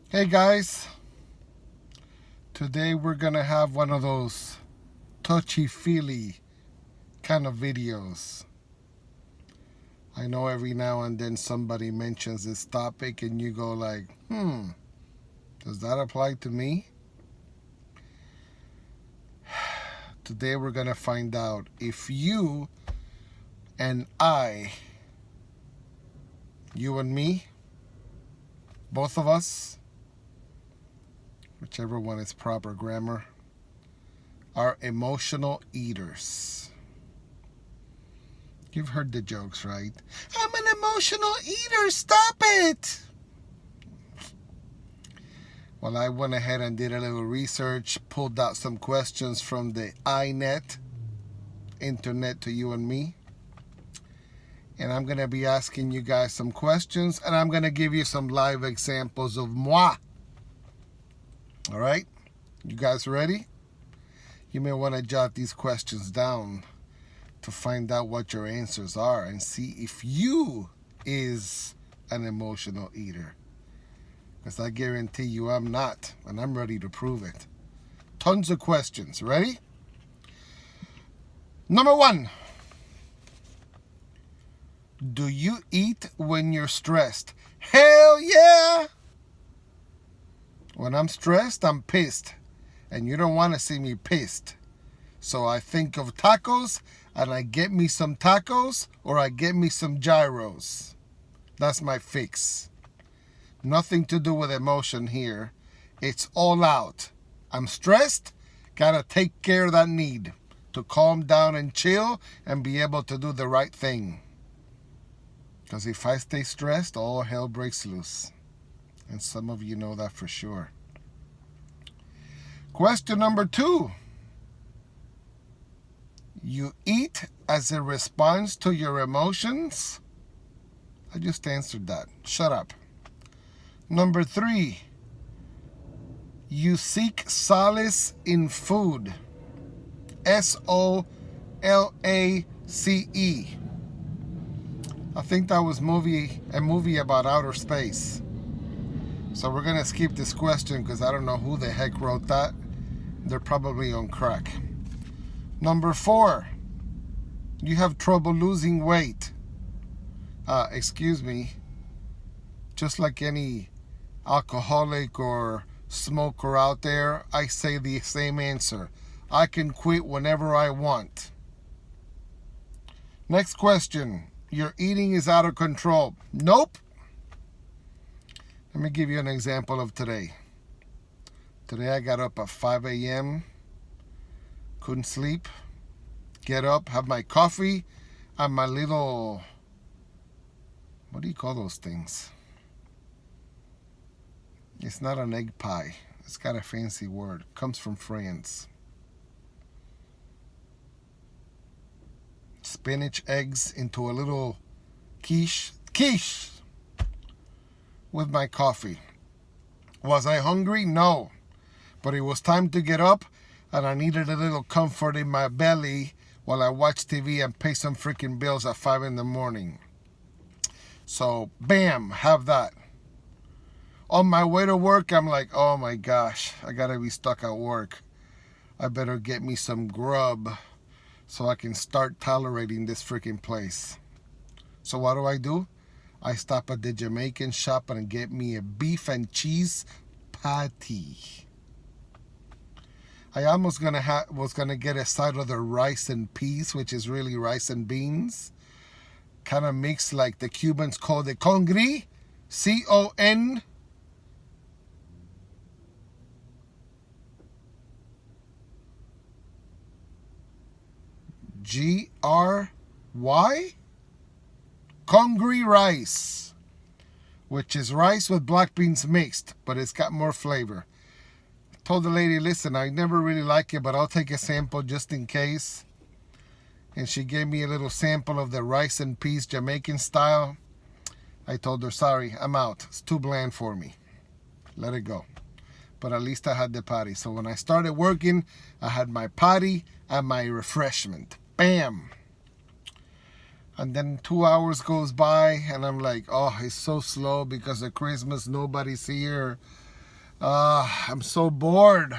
Hey guys, today we're gonna have one of those touchy-feely kind of videos. I know every now and then somebody mentions this topic and you go like, does that apply to me? Today we're gonna find out if you and I, you and me, both of us, whichever one is proper grammar, are emotional eaters. You've heard the jokes, right? I'm an emotional eater, stop it! Well, I went ahead and did a little research, pulled out some questions from the iNet, internet to you and me. And I'm going to be asking you guys some questions, and I'm going to give you some live examples of moi. All right? You guys ready? You may want to jot these questions down to find out what your answers are and see if you is an emotional eater. Because I guarantee you I'm not, and I'm ready to prove it. Tons of questions. Ready? Number 1. Do you eat when you're stressed? Hell yeah! When I'm stressed, I'm pissed. And you don't want to see me pissed. So I think of tacos, and I get me some tacos, or I get me some gyros. That's my fix. Nothing to do with emotion here. It's all out. I'm stressed, gotta take care of that need to calm down and chill and be able to do the right thing. Because if I stay stressed, all hell breaks loose. And some of you know that for sure. Question number 2. You eat as a response to your emotions? I just answered that. Shut up. Number 3. You seek solace in food. SOLACE. I think that was a movie about outer space. So we're going to skip this question because I don't know who the heck wrote that. They're probably on crack. Number 4. You have trouble losing weight. Excuse me. Just like any alcoholic or smoker out there, I say the same answer. I can quit whenever I want. Next question. Your eating is out of control. Nope. Let me give you an example of today. Today I got up at 5 a.m. Couldn't sleep. Get up, have my coffee, and my little, what do you call those things? It's not an egg pie. It's got a fancy word. It comes from France. Spinach eggs into a little quiche with my coffee. Was I hungry? No. But it was time to get up, and I needed a little comfort in my belly while I watch TV and pay some freaking bills at 5 in the morning. So, bam, have that. On my way to work, I'm like, oh my gosh, I gotta be stuck at work. I better get me some grub so I can start tolerating this freaking place. So what do? I stop at the Jamaican shop and get me a beef and cheese patty. I almost was gonna get a side of the rice and peas, which is really rice and beans, kind of mixed like the Cubans call it congri, CONGRY. Congri rice, which is rice with black beans mixed, but it's got more flavor. Told the lady, listen, I never really like it, but I'll take a sample just in case. And she gave me a little sample of the rice and peas Jamaican style. I told her, sorry, I'm out. It's too bland for me. Let it go. But at least I had the patty. So when I started working, I had my patty and my refreshment. Bam. And then 2 hours goes by and I'm like, oh, it's so slow because of Christmas. Nobody's here. I'm so bored.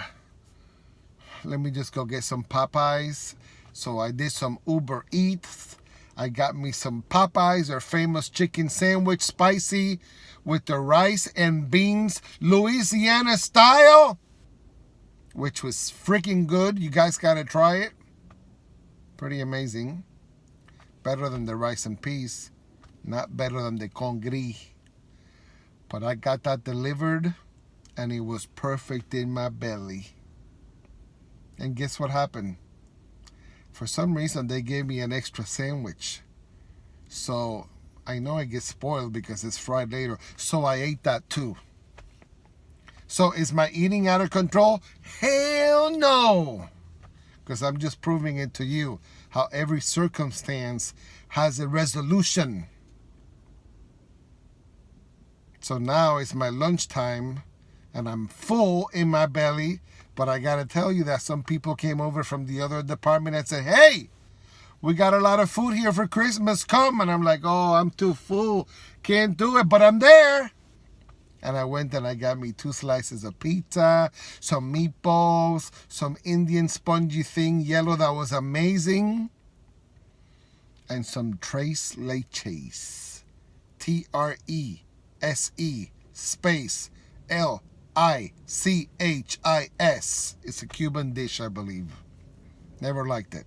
Let me just go get some Popeyes. So I did some Uber Eats. I got me some Popeyes, their famous chicken sandwich, spicy, with the rice and beans, Louisiana style, which was freaking good. You guys gotta try it. Pretty amazing. Better than the rice and peas. Not better than the con gris. But I got that delivered, and it was perfect in my belly. And guess what happened? For some reason, they gave me an extra sandwich. So I know I get spoiled because it's fried later. So I ate that too. So is my eating out of control? Hell no. Because I'm just proving it to you how every circumstance has a resolution. So now it's my lunchtime and I'm full in my belly. But I got to tell you that some people came over from the other department and said, hey, we got a lot of food here for Christmas. Come. And I'm like, oh, I'm too full. Can't do it, but I'm there. And I went and I got me 2 slices of pizza, some meatballs, some Indian spongy thing, yellow, that was amazing. And some tres leches. Trese space Lichis. It's a Cuban dish, I believe. Never liked it.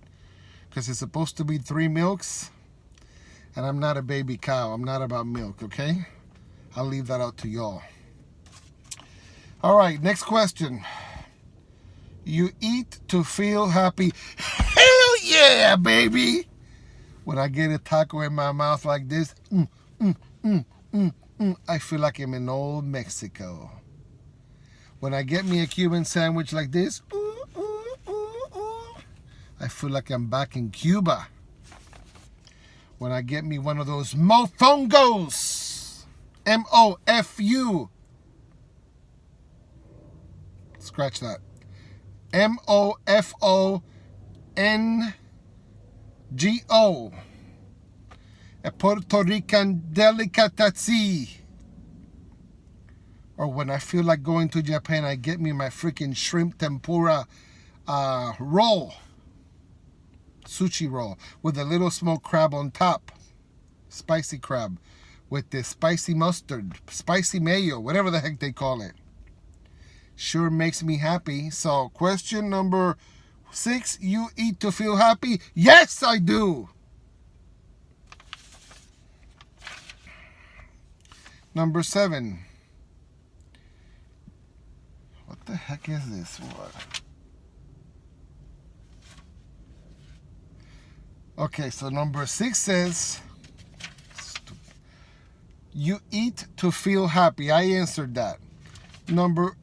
Because it's supposed to be 3 milks. And I'm not a baby cow. I'm not about milk, okay? I'll leave that out to y'all. All right, next question. You eat to feel happy. Hell yeah, baby! When I get a taco in my mouth like this, I feel like I'm in old Mexico. When I get me a Cuban sandwich like this, I feel like I'm back in Cuba. When I get me one of those mofongos, M-O-F-U. Scratch that. M-O-F-O-N-G-O. A Puerto Rican delicatessen. Or when I feel like going to Japan, I get me my freaking shrimp tempura roll. Sushi roll. With a little smoked crab on top. Spicy crab. With the spicy mustard. Spicy mayo. Whatever the heck they call it. Sure makes me happy. So, question number 6. You eat to feel happy? Yes, I do. Number 7. What the heck is this? What? Okay, so number 6 says, you eat to feel happy. I answered that. The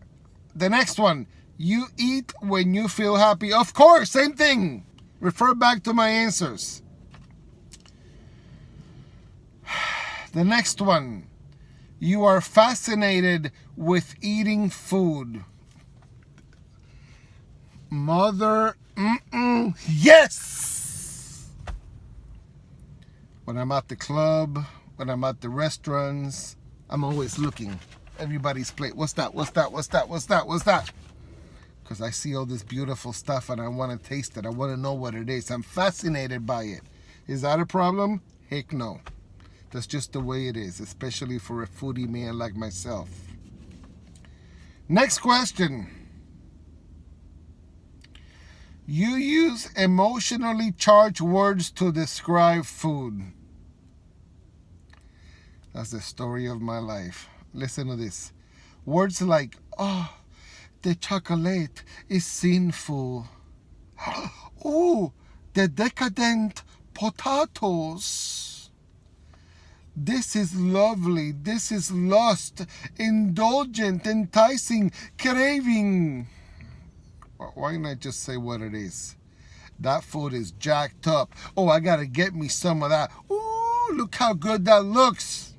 next one, you eat when you feel happy. Of course, same thing. Refer back to my answers. The next one, you are fascinated with eating food. Mother, yes! When I'm at the club, when I'm at the restaurants, I'm always looking. Everybody's plate. What's that? What's that? What's that? What's that? What's that? Because I see all this beautiful stuff and I want to taste it. I want to know what it is. I'm fascinated by it. Is that a problem? Heck no. That's just the way it is, especially for a foodie man like myself. Next question. You use emotionally charged words to describe food. That's the story of my life. Listen to this. Words like, oh, the chocolate is sinful. Oh, the decadent potatoes. This is lovely. This is lust, indulgent, enticing, craving. Why not just say what it is? That food is jacked up. Oh, I gotta get me some of that. Ooh, look how good that looks.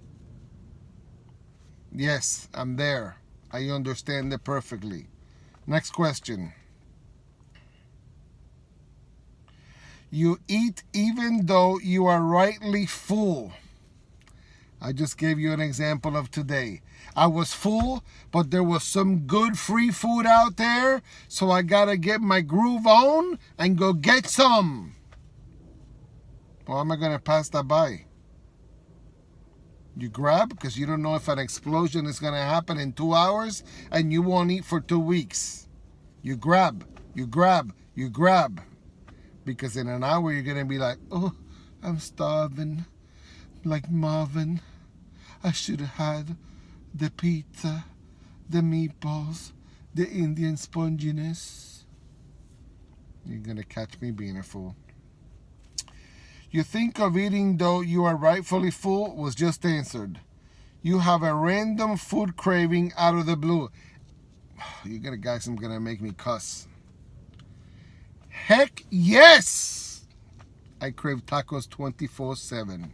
Yes, I'm there. I understand it perfectly. Next question. You eat even though you are rightly full. I just gave you an example of today. I was full, but there was some good free food out there, so I gotta get my groove on and go get some. Or am I gonna pass that by? You grab because you don't know if an explosion is gonna happen in 2 hours and you won't eat for 2 weeks. You grab, you grab, you grab. Because in an hour you're gonna be like, oh, I'm starving. Like Marvin, I should have had the pizza, the meatballs, the Indian sponginess. You're gonna catch me being a fool. You think of eating though you are rightfully full was just answered. You have a random food craving out of the blue. You guys are gonna make me cuss. Heck yes! I crave tacos 24/7.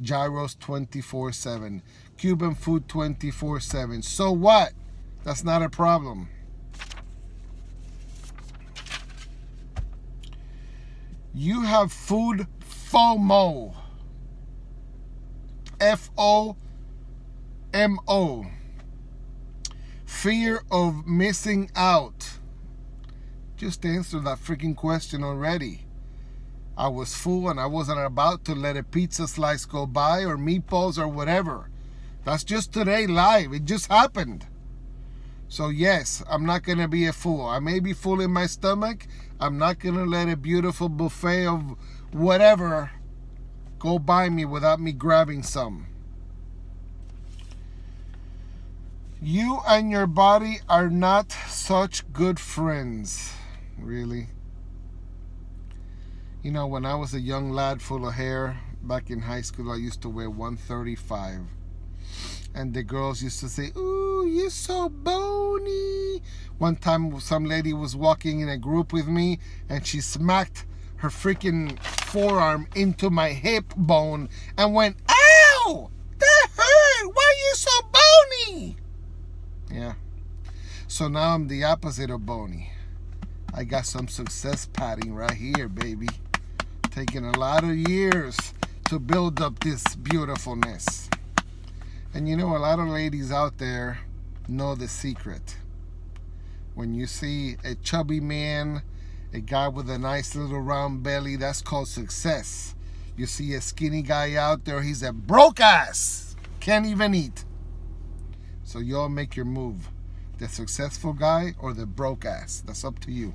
Gyros 24/7. Cuban food 24/7. So what? That's not a problem. You have food FOMO. FOMO. Fear of missing out. Just answer that freaking question already. I was full and I wasn't about to let a pizza slice go by or meatballs or whatever. That's just today live. It just happened. So yes, I'm not going to be a fool. I may be full in my stomach. I'm not going to let a beautiful buffet of whatever go by me without me grabbing some. You and your body are not such good friends. Really? You know, when I was a young lad full of hair, back in high school, I used to wear 135. And the girls used to say, ooh, you're so bony. One time, some lady was walking in a group with me, and she smacked her freaking forearm into my hip bone and went, ow, that hurt. Why are you so bony? Yeah. So now I'm the opposite of bony. I got some success padding right here, baby. Taking a lot of years to build up this beautifulness. And you know, a lot of ladies out there know the secret. When you see a chubby man, a guy with a nice little round belly, that's called success. You see a skinny guy out there, he's a broke ass. Can't even eat. So y'all make your move. The successful guy or the broke ass. That's up to you.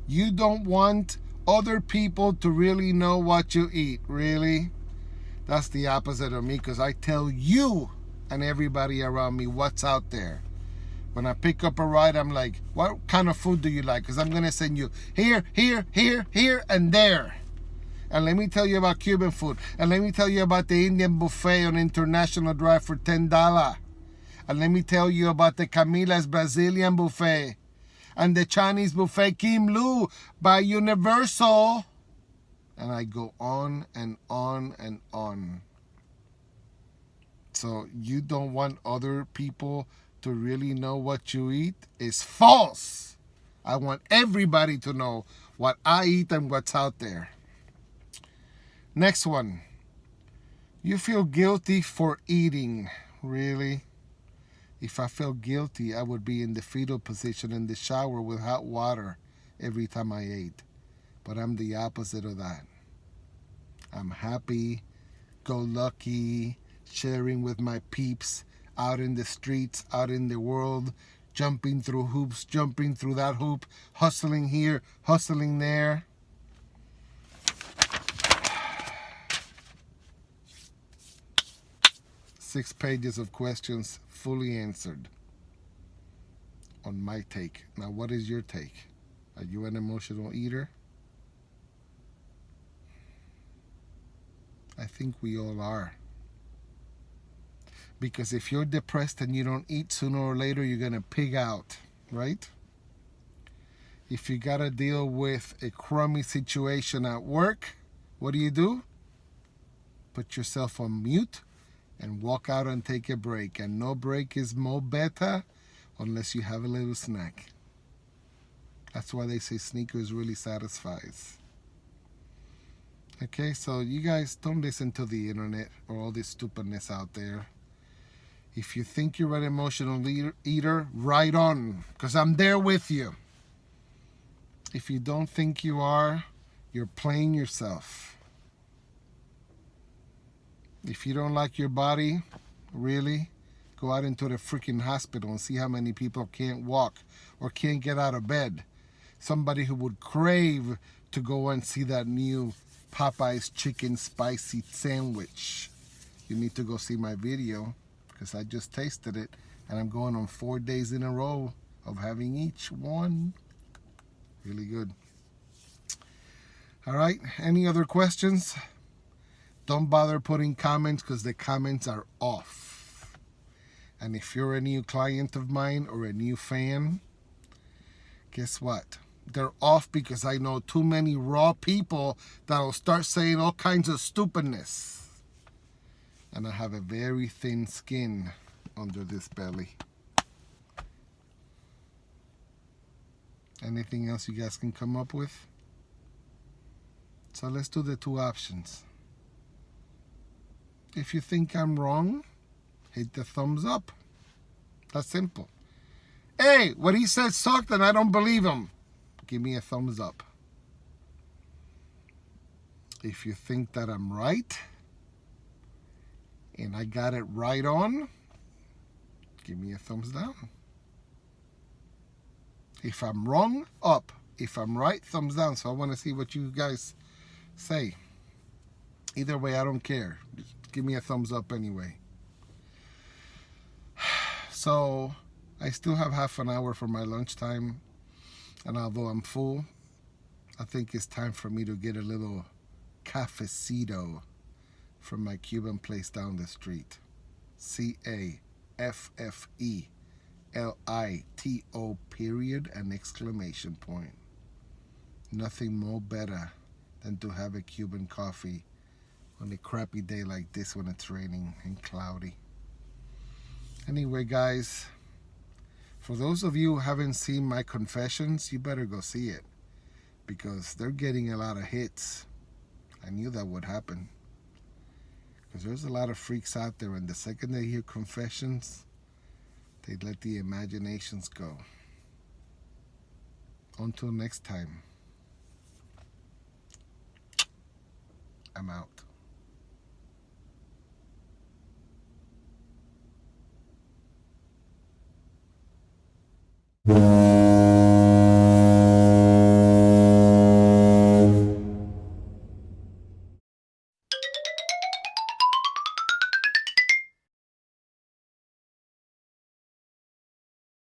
You don't want other people to really know what you eat. Really? That's the opposite of me, because I tell you and everybody around me what's out there. When I pick up a ride, I'm like, what kind of food do you like? Because I'm going to send you here, here, here, here, and there. And let me tell you about Cuban food. And let me tell you about the Indian buffet on International Drive for $10. And let me tell you about the Camila's Brazilian buffet. And the Chinese buffet Kim Lu by Universal. And I go on and on and on. So you don't want other people to really know what you eat? It's false. I want everybody to know what I eat and what's out there. Next one. You feel guilty for eating. Really? If I felt guilty, I would be in the fetal position in the shower with hot water every time I ate. But I'm the opposite of that. I'm happy, go lucky, sharing with my peeps out in the streets, out in the world, jumping through hoops, jumping through that hoop, hustling here, hustling there. Six pages of questions fully answered on my take. Now, what is your take? Are you an emotional eater? I think we all are. Because if you're depressed and you don't eat, sooner or later you're going to pig out, right? If you got to deal with a crummy situation at work, what do? Put yourself on mute and walk out and take a break. And no break is more better unless you have a little snack. That's why they say Snickers really satisfies. Okay, so you guys don't listen to the internet or all this stupidness out there. If you think you're an emotional eater, right on, because I'm there with you. If you don't think you are, you're playing yourself. If you don't like your body, really, go out into the freaking hospital and see how many people can't walk or can't get out of bed. Somebody who would crave to go and see that new Popeye's chicken spicy sandwich. You need to go see my video because I just tasted it and I'm going on 4 days in a row of having each one. Really good. All right, any other questions? Don't bother putting comments because the comments are off. And if you're a new client of mine or a new fan, guess what? They're off because I know too many raw people that'll start saying all kinds of stupidness. And I have a very thin skin under this belly. Anything else you guys can come up with? So let's do the two options. If you think I'm wrong, hit the thumbs up. That's simple. Hey, what he said sucked and I don't believe him. Give me a thumbs up. If you think that I'm right and I got it right on, give me a thumbs down. If I'm wrong, up. If I'm right, thumbs down. So I want to see what you guys say. Either way, I don't care. Just give me a thumbs up anyway. So I still have half an hour for my lunchtime. And although I'm full, I think it's time for me to get a little cafecito from my Cuban place down the street. CAFFELITO period and exclamation point. Nothing more better than to have a Cuban coffee on a crappy day like this when it's raining and cloudy. Anyway, guys, for those of you who haven't seen my confessions, you better go see it because they're getting a lot of hits. I knew that would happen because there's a lot of freaks out there, and the second they hear confessions, they let the imaginations go. Until next time, I'm out.